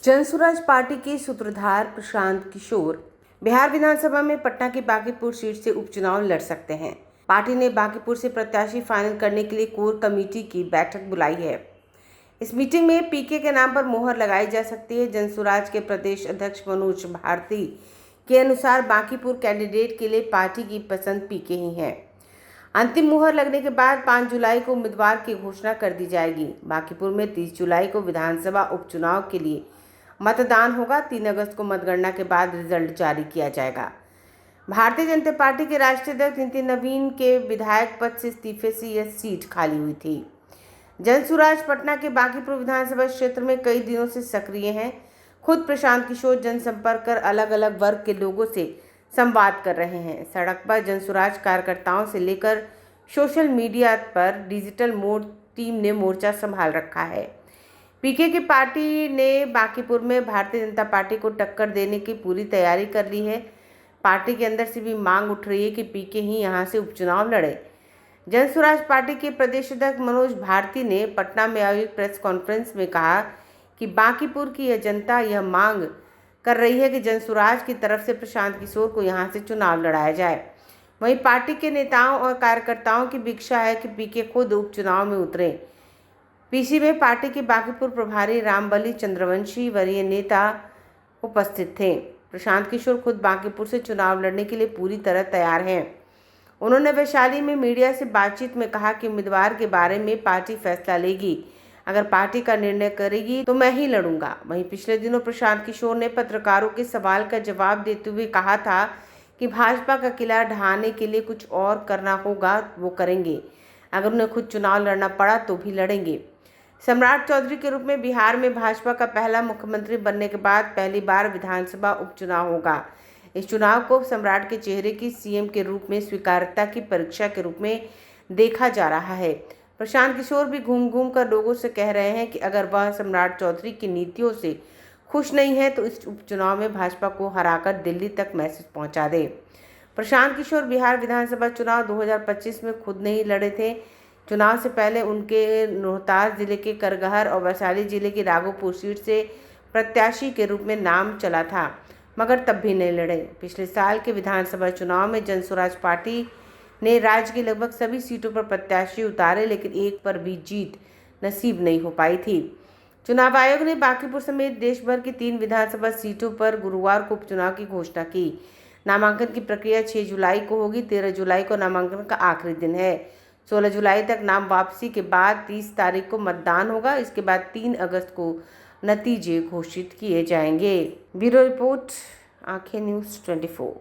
Jan Suraaj party के सूत्रधार प्रशांत किशोर बिहार विधानसभा में पटना की बांकीपुर सीट से उपचुनाव लड़ सकते हैं। पार्टी ने बांकीपुर से प्रत्याशी फाइनल करने के लिए कोर कमेटी की बैठक बुलाई है। इस मीटिंग में पीके के नाम पर मोहर लगाई जा सकती है। जनसुराज के प्रदेश अध्यक्ष मनोज भारती के अनुसार बांकीपुर कैंडिडेट के लिए पार्टी की पसंद पीके ही है। अंतिम मुहर लगने के बाद 5 जुलाई को उम्मीदवार की घोषणा कर दी जाएगी। बांकीपुर में 30 जुलाई को विधानसभा उपचुनाव के लिए मतदान होगा। 3 अगस्त को मतगणना के बाद रिजल्ट जारी किया जाएगा। भारतीय जनता पार्टी के राष्ट्रीय अध्यक्ष नितिन नवीन के विधायक पद से इस्तीफे से यह सीट खाली हुई थी। जनसुराज पटना के बांकीपुर विधानसभा क्षेत्र में कई दिनों से सक्रिय हैं। खुद प्रशांत किशोर जनसंपर्क कर अलग अलग वर्ग के लोगों से संवाद कर रहे हैं। सड़क पर जनसुराज कार्यकर्ताओं से लेकर सोशल मीडिया पर डिजिटल मोड टीम ने मोर्चा संभाल रखा है। पीके की पार्टी ने बांकीपुर में भारतीय जनता पार्टी को टक्कर देने की पूरी तैयारी कर ली है। पार्टी के अंदर से भी मांग उठ रही है कि पीके ही यहां से उपचुनाव लड़े। जनसुराज पार्टी के प्रदेश अध्यक्ष मनोज भारती ने पटना में आयोजित प्रेस कॉन्फ्रेंस में कहा कि बांकीपुर की यह जनता यह मांग कर रही है कि जनसुराज की तरफ से प्रशांत किशोर को यहां से चुनाव लड़ाया जाए। वहीं पार्टी के नेताओं और कार्यकर्ताओं की भी इच्छा है कि पीके खुद उपचुनाव में उतरे। पीसी में पार्टी के बांकीपुर प्रभारी रामबली चंद्रवंशी वरीय नेता उपस्थित थे। प्रशांत किशोर खुद बांकीपुर से चुनाव लड़ने के लिए पूरी तरह तैयार हैं। उन्होंने वैशाली में मीडिया से बातचीत में कहा कि उम्मीदवार के बारे में पार्टी फैसला लेगी। अगर पार्टी का निर्णय करेगी तो मैं ही लड़ूंगा। वहीं पिछले दिनों प्रशांत किशोर ने पत्रकारों के सवाल का जवाब देते हुए कहा था कि भाजपा का किला ढहाने के लिए कुछ और करना होगा वो करेंगे। अगर उन्हें खुद चुनाव लड़ना पड़ा तो भी लड़ेंगे। सम्राट चौधरी के रूप में बिहार में भाजपा का पहला मुख्यमंत्री बनने के बाद पहली बार विधानसभा उपचुनाव होगा। इस चुनाव को सम्राट के चेहरे की सीएम के रूप में स्वीकार्यता की परीक्षा के रूप में देखा जा रहा है। प्रशांत किशोर भी घूम घूम कर लोगों से कह रहे हैं कि अगर वह सम्राट चौधरी की नीतियों से खुश नहीं है तो इस उपचुनाव में भाजपा को हराकर दिल्ली तक मैसेज पहुंचा दे। प्रशांत किशोर बिहार विधानसभा चुनाव 2025 में खुद नहीं लड़े थे। चुनाव से पहले उनके रोहतास जिले के करगहर और वैशाली जिले की राघोपुर सीट से प्रत्याशी के रूप में नाम चला था, मगर तब भी नहीं लड़े। पिछले साल के विधानसभा चुनाव में जनसुराज पार्टी ने राज्य की लगभग सभी सीटों पर प्रत्याशी उतारे, लेकिन एक पर भी जीत नसीब नहीं हो पाई थी। चुनाव आयोग ने बांकीपुर समेत देश भर की 3 विधानसभा सीटों पर गुरुवार को उपचुनाव की घोषणा की। नामांकन की प्रक्रिया 6 जुलाई को होगी। 13 जुलाई को नामांकन का आखिरी दिन है। 16 जुलाई तक नाम वापसी के बाद 30 तारीख को मतदान होगा। इसके बाद 3 अगस्त को नतीजे घोषित किए जाएंगे। ब्यूरो रिपोर्ट, आंखें न्यूज़ 24।